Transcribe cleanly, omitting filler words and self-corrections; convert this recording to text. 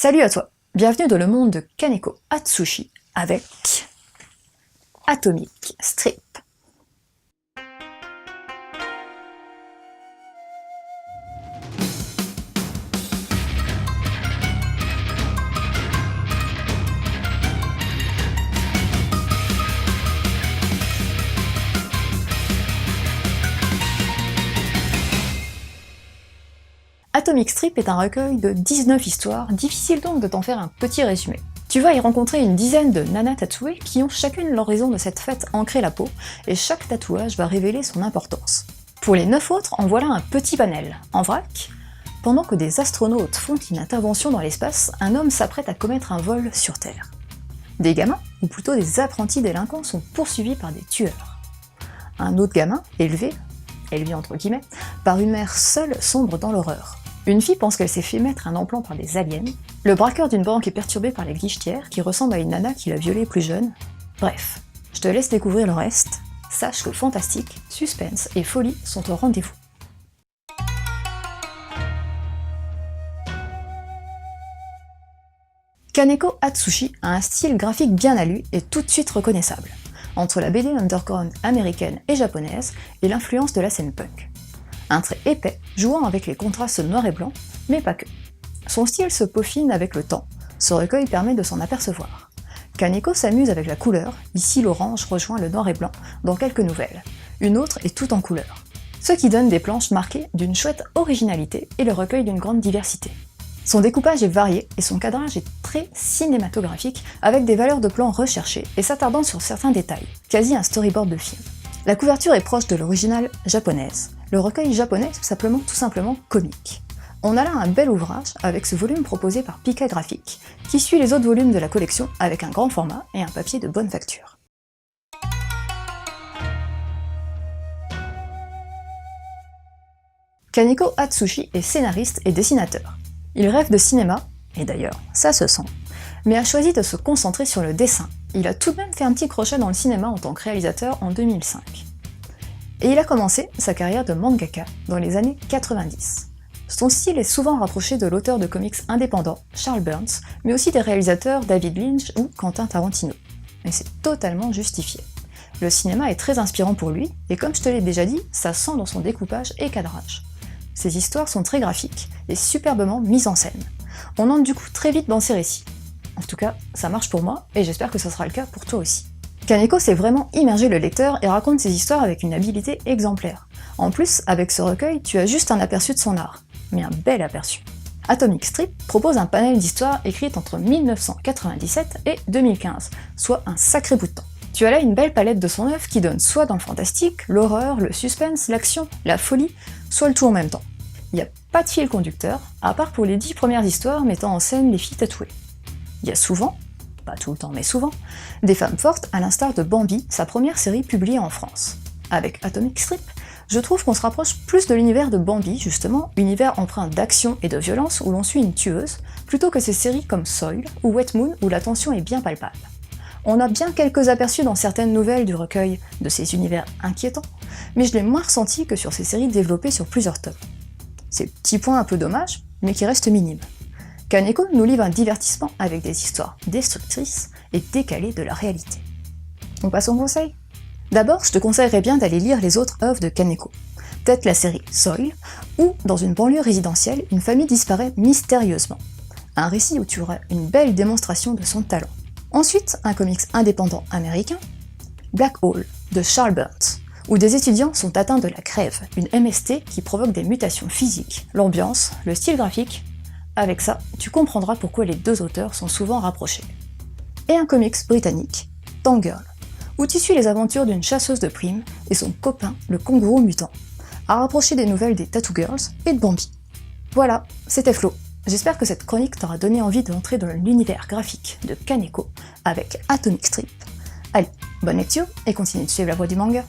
Salut à toi, bienvenue dans le monde de Kaneko Atsushi avec Atomic Strip. Atomic Strip est un recueil de 19 histoires, difficile donc de t'en faire un petit résumé. Tu vas y rencontrer une dizaine de nanas tatouées qui ont chacune leur raison de cette fête ancrée la peau, et chaque tatouage va révéler son importance. Pour les 9 autres, en voilà un petit panel. En vrac, pendant que des astronautes font une intervention dans l'espace, un homme s'apprête à commettre un vol sur Terre. Des gamins, ou plutôt des apprentis délinquants, sont poursuivis par des tueurs. Un autre gamin, élevé entre guillemets, par une mère seule sombre dans l'horreur. Une fille pense qu'elle s'est fait mettre un implant par des aliens. Le braqueur d'une banque est perturbé par les guichetières qui ressemblent à une nana qui l'a violée plus jeune. Bref, je te laisse découvrir le reste. Sache que fantastique, suspense et folie sont au rendez-vous. Kaneko Atsushi a un style graphique bien à lui et tout de suite reconnaissable, entre la BD underground américaine et japonaise et l'influence de la scène punk. Un trait épais, jouant avec les contrastes noir et blanc, mais pas que. Son style se peaufine avec le temps, ce recueil permet de s'en apercevoir. Kaneko s'amuse avec la couleur, ici l'orange rejoint le noir et blanc dans quelques nouvelles, une autre est tout en couleur. Ce qui donne des planches marquées d'une chouette originalité et le recueil d'une grande diversité. Son découpage est varié et son cadrage est très cinématographique avec des valeurs de plan recherchées et s'attardant sur certains détails, quasi un storyboard de film. La couverture est proche de l'original japonaise. Le recueil japonais est tout simplement comique. On a là un bel ouvrage avec ce volume proposé par Pika Graphics, qui suit les autres volumes de la collection avec un grand format et un papier de bonne facture. Kaneko Atsushi est scénariste et dessinateur. Il rêve de cinéma, et d'ailleurs, ça se sent, mais a choisi de se concentrer sur le dessin. Il a tout de même fait un petit crochet dans le cinéma en tant que réalisateur en 2005. Et il a commencé sa carrière de mangaka dans les années 90. Son style est souvent rapproché de l'auteur de comics indépendant Charles Burns, mais aussi des réalisateurs David Lynch ou Quentin Tarantino. Et c'est totalement justifié. Le cinéma est très inspirant pour lui, et comme je te l'ai déjà dit, ça sent dans son découpage et cadrage. Ses histoires sont très graphiques et superbement mises en scène. On entre du coup très vite dans ses récits. En tout cas, ça marche pour moi, et j'espère que ce sera le cas pour toi aussi. Kaneko sait vraiment immerger le lecteur et raconte ses histoires avec une habileté exemplaire. En plus, avec ce recueil, tu as juste un aperçu de son art, mais un bel aperçu. Atomic Strip propose un panel d'histoires écrites entre 1997 et 2015, soit un sacré bout de temps. Tu as là une belle palette de son œuvre qui donne soit dans le fantastique, l'horreur, le suspense, l'action, la folie, soit le tout en même temps. Il n'y a pas de fil conducteur, à part pour les 10 premières histoires mettant en scène les filles tatouées. Il y a souvent, pas tout le temps mais souvent, des femmes fortes à l'instar de Bambi, sa première série publiée en France. Avec Atomic Strip, je trouve qu'on se rapproche plus de l'univers de Bambi justement, univers empreint d'action et de violence où l'on suit une tueuse, plutôt que ces séries comme Soil ou Wet Moon où la tension est bien palpable. On a bien quelques aperçus dans certaines nouvelles du recueil de ces univers inquiétants, mais je l'ai moins ressenti que sur ces séries développées sur plusieurs tomes. C'est petit point un peu dommage, mais qui reste minime. Kaneko nous livre un divertissement avec des histoires destructrices et décalées de la réalité. On passe au conseil ? D'abord, je te conseillerais bien d'aller lire les autres œuvres de Kaneko. Peut-être la série Soil, où, dans une banlieue résidentielle, une famille disparaît mystérieusement. Un récit où tu auras une belle démonstration de son talent. Ensuite, un comics indépendant américain, Black Hole, de Charles Burns, où des étudiants sont atteints de la crève, une MST qui provoque des mutations physiques, l'ambiance, le style graphique. Avec ça, tu comprendras pourquoi les deux auteurs sont souvent rapprochés. Et un comics britannique, Tangirl, où tu suis les aventures d'une chasseuse de primes et son copain, le kangourou mutant, à rapprocher des nouvelles des Tattoo Girls et de Bambi. Voilà, c'était Flo. J'espère que cette chronique t'aura donné envie d'entrer dans l'univers graphique de Kaneko avec Atomic Strip. Allez, bonne lecture et continue de suivre la voie du manga.